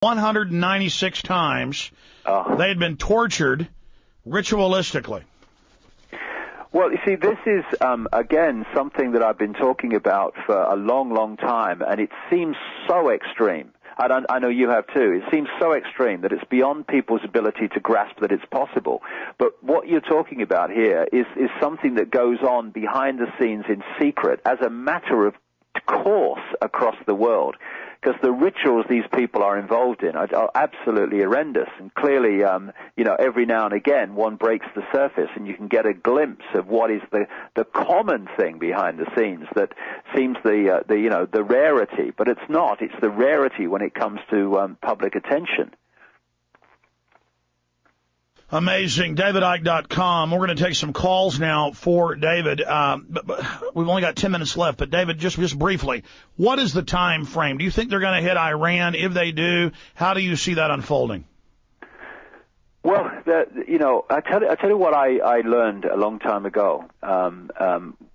196 times. They had been tortured ritualistically. Well, you see, this is, again, something that I've been talking about for a long, long time, and it seems so extreme. I know you have too. It seems so extreme that it's beyond people's ability to grasp that it's possible. But what you're talking about here is something that goes on behind the scenes in secret as a matter of course across the world, because the rituals these people are involved in are absolutely horrendous. And clearly, every now and again one breaks the surface and you can get a glimpse of what is the common thing behind the scenes that seems the rarity, but it's not. It's the rarity when it comes to public attention. Amazing. DavidIcke.com. We're going to take some calls now for David. But we've only got 10 minutes left. But, David, just briefly, what is the time frame? Do you think they're going to hit Iran? If they do, how do you see that unfolding? Well, I tell you what I learned a long time ago,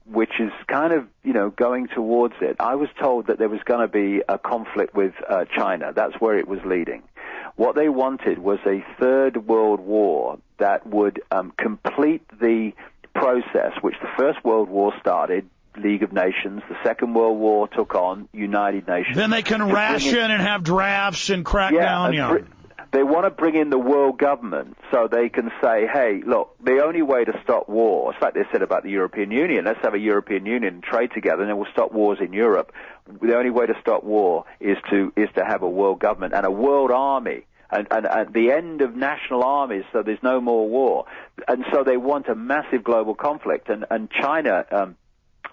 which is kind of, going towards it. I was told that there was going to be a conflict with China. That's where it was leading. What they wanted was a third world war that would complete the process, which the First World War started, League of Nations. The Second World War took on United Nations. Then they can ration and have drafts and crack down. They want to bring in the world government so they can say, hey, look, the only way to stop war, it's like they said about the European Union, let's have a European Union and trade together and then we'll stop wars in Europe. The only way to stop war is to have a world government and a world army. And at the end of national armies, so there's no more war. And so they want a massive global conflict. And China,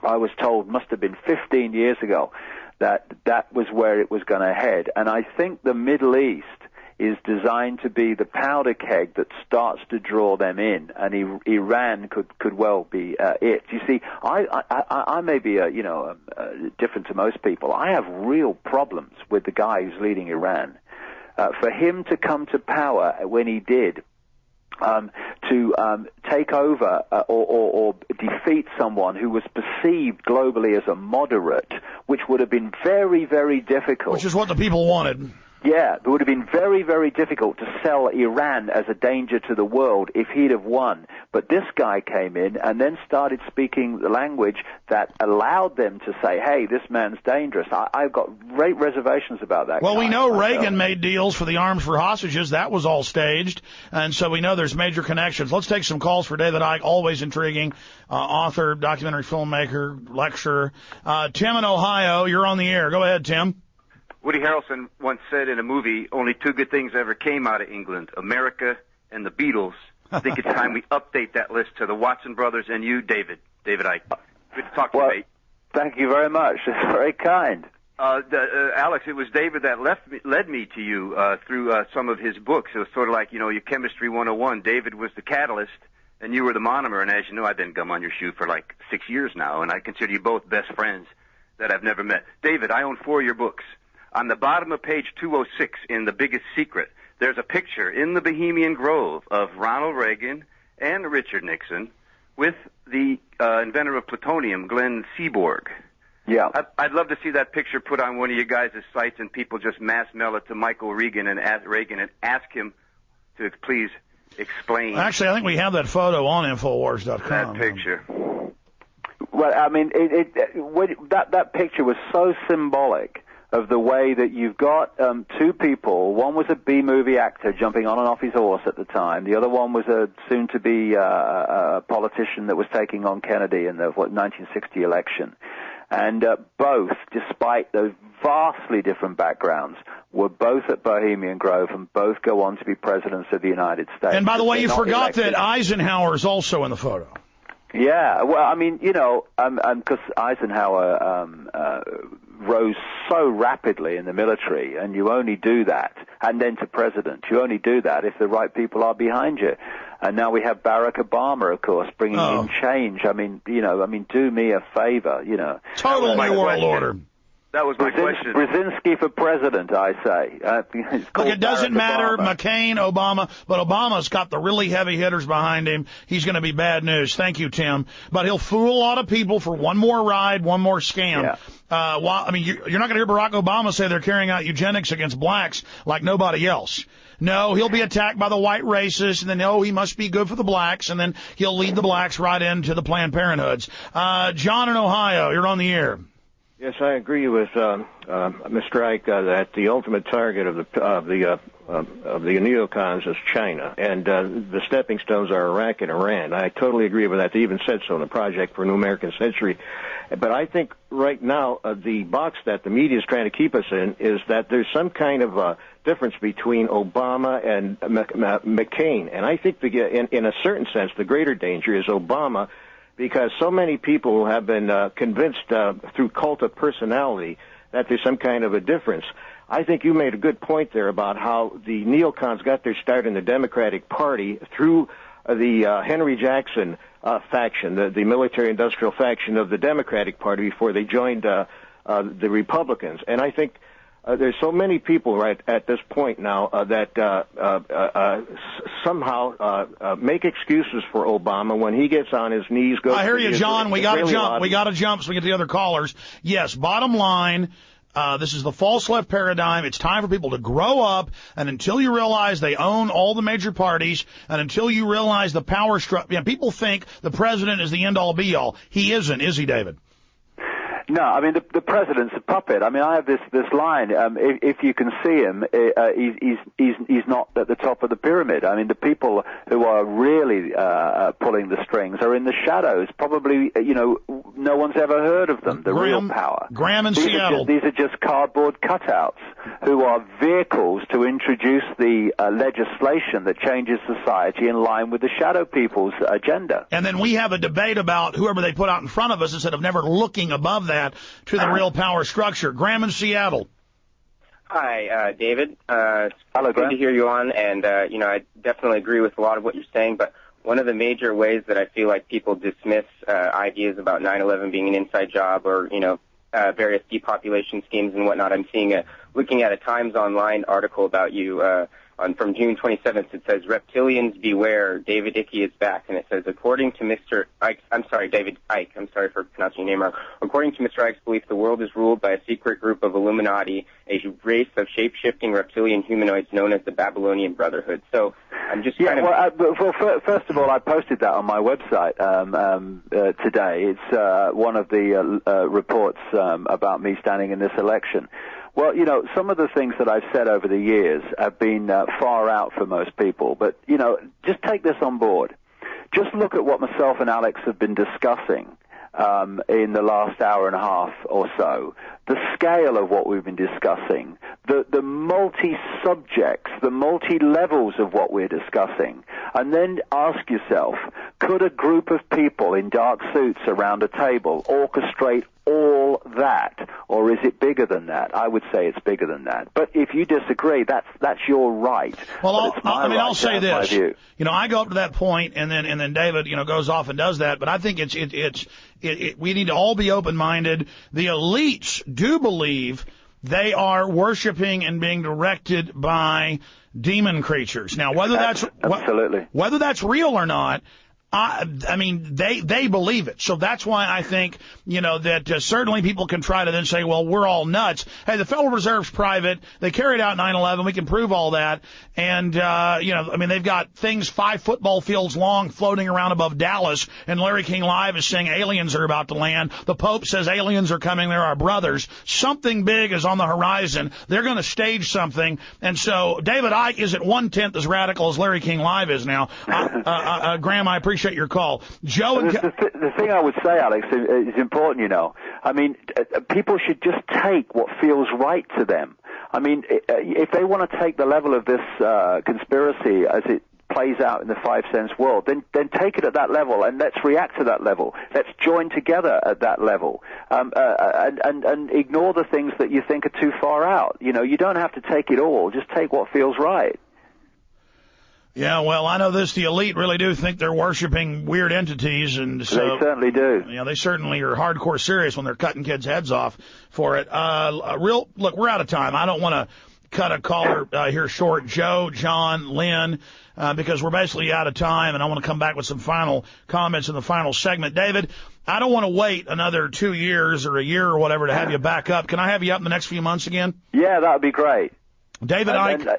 I was told, must have been 15 years ago that was where it was going to head. And I think the Middle East is designed to be the powder keg that starts to draw them in, and Iran could well be it. You see, I may be different to most people. I have real problems with the guy who's leading Iran. For him to come to power when he did, to take over or defeat someone who was perceived globally as a moderate, which would have been very, very difficult. Which is what the people wanted. Yeah, it would have been very, very difficult to sell Iran as a danger to the world if he'd have won. But this guy came in and then started speaking the language that allowed them to say, hey, this man's dangerous. I've got great reservations about that. Well, we know Reagan made deals for the arms for hostages. That was all staged. And so we know there's major connections. Let's take some calls for David Icke, always intriguing, author, documentary filmmaker, lecturer. Tim in Ohio, you're on the air. Go ahead, Tim. Woody Harrelson once said in a movie, only two good things ever came out of England, America and the Beatles. I think it's time we update that list to the Watson brothers and you, David Icke. Good to talk to you, mate. Thank you very much. That's very kind. Alex, it was David that led me to you through some of his books. It was sort of like, your Chemistry 101. David was the catalyst, and you were the monomer. And as you know, I've been gum on your shoe for like 6 years now, and I consider you both best friends that I've never met. David, I own 4 of your books. On the bottom of page 206 in The Biggest Secret, there's a picture in the Bohemian Grove of Ronald Reagan and Richard Nixon with the inventor of plutonium, Glenn Seaborg. Yeah. I'd love to see that picture put on one of you guys' sites and people just mass mail it to Michael Reagan and ask him to please explain. Actually, I think we have that photo on Infowars.com. That picture. Well, I mean, that picture was so symbolic of the way that you've got two people. One was a B-movie actor jumping on and off his horse at the time. The other one was a soon-to-be a politician that was taking on Kennedy in the 1960 election. And both, despite those vastly different backgrounds, were both at Bohemian Grove and both go on to be presidents of the United States. And by the way, you forgot that Eisenhower is also in the photo. Yeah, well, I mean, because Eisenhower rose so rapidly in the military, and you only do that, and then to president, you only do that if the right people are behind you. And now we have Barack Obama, of course, bringing in change. I mean, do me a favor, Total New World Order. That was my question. Brzezinski for president, I say. Look, it doesn't matter, Obama. McCain, Obama, but Obama's got the really heavy hitters behind him. He's going to be bad news. Thank you, Tim. But he'll fool a lot of people for one more ride, one more scam. Yeah. You're not going to hear Barack Obama say they're carrying out eugenics against blacks like nobody else. No, he'll be attacked by the white racists, and then, he must be good for the blacks, and then he'll lead the blacks right into the Planned Parenthoods. John in Ohio, you're on the air. Yes, I agree with Mr. Ike that the ultimate target of the neocons is China, and the stepping stones are Iraq and Iran. I totally agree with that. They even said so in the Project for a New American Century. But I think right now the box that the media is trying to keep us in is that there's some kind of difference between Obama and McCain, and I think in a certain sense the greater danger is Obama, because so many people have been convinced through cult of personality that there's some kind of a difference. I think you made a good point there about how the neocons got their start in the Democratic Party through the Henry Jackson faction, the military-industrial faction of the Democratic Party before they joined the Republicans. And I think there's so many people right at this point now that somehow make excuses for Obama when he gets on his knees. I hear you, John. We got to jump. We got to jump so we get the other callers. Yes, bottom line, this is the false left paradigm. It's time for people to grow up, and until you realize they own all the major parties, and until you realize the power structure, people think the president is the end-all, be-all. He isn't, is he, David? No, I mean the president's a puppet. I mean I have this line. If you can see him, he's not at the top of the pyramid. I mean the people who are really pulling the strings are in the shadows. Probably no one's ever heard of them. The real power. Graham in Seattle. These are just cardboard cutouts who are vehicles to introduce the legislation that changes society in line with the shadow people's agenda. And then we have a debate about whoever they put out in front of us instead of never looking above that to the real power structure. Graham in Seattle. Hi, David. Hello, good Graham. to hear you on, and I definitely agree with a lot of what you're saying, but one of the major ways that I feel like people dismiss ideas about 9/11 being an inside job or, various depopulation schemes and whatnot, I'm looking at a Times Online article about you from June 27th. It says, "Reptilians beware, David Icke is back." And it says, according to Mr. Ike, David Icke, I'm sorry for pronouncing your name wrong. According to Mr. Ike's belief, the world is ruled by a secret group of Illuminati, a race of shape-shifting reptilian humanoids known as the Babylonian Brotherhood. So I'm just first of all, I posted that on my website today. It's one of the reports about me standing in this election. Well, some of the things that I've said over the years have been far out for most people, but, just take this on board. Just look at what myself and Alex have been discussing in the last hour and a half or so. The scale of what we've been discussing, the multi-subjects, the multi-levels of what we're discussing, and then ask yourself, could a group of people in dark suits around a table orchestrate all that, or is it bigger than that? I would say it's bigger than that. But if you disagree, that's your right. Well, I'll say this. My view. I go up to that point, and then David, goes off and does that. But I think we need to all be open-minded. The elites do believe they are worshiping and being directed by demon creatures. Now, whether that's real or not, I mean, they believe it. So that's why I think, that certainly people can try to then say, well, we're all nuts. Hey, the Federal Reserve's private. They carried out 9/11. We can prove all that. And, they've got things 5 football fields long floating around above Dallas. And Larry King Live is saying aliens are about to land. The Pope says aliens are coming. They're our brothers. Something big is on the horizon. They're going to stage something. And so David Icke isn't 1/10 as radical as Larry King Live is now. Graham, I appreciate your call. Joe and the thing I would say, Alex, is important, I mean, people should just take what feels right to them. I mean, if they want to take the level of this conspiracy as it plays out in the 5 sense world, then take it at that level, and let's react to that level. Let's join together at that level, and ignore the things that you think are too far out. You don't have to take it all. Just take what feels right. Yeah, well, I know this. The elite really do think they're worshiping weird entities, and so They certainly do. you know, they certainly are hardcore serious when they're cutting kids' heads off for it. Look, we're out of time. I don't want to cut a caller here short. Joe, John, Lynn, because we're basically out of time, and I want to come back with some final comments in the final segment. David, I don't want to wait another 2 years or a year or whatever to have you back up. Can I have you up in the next few months again? Yeah, that would be great. David Icke.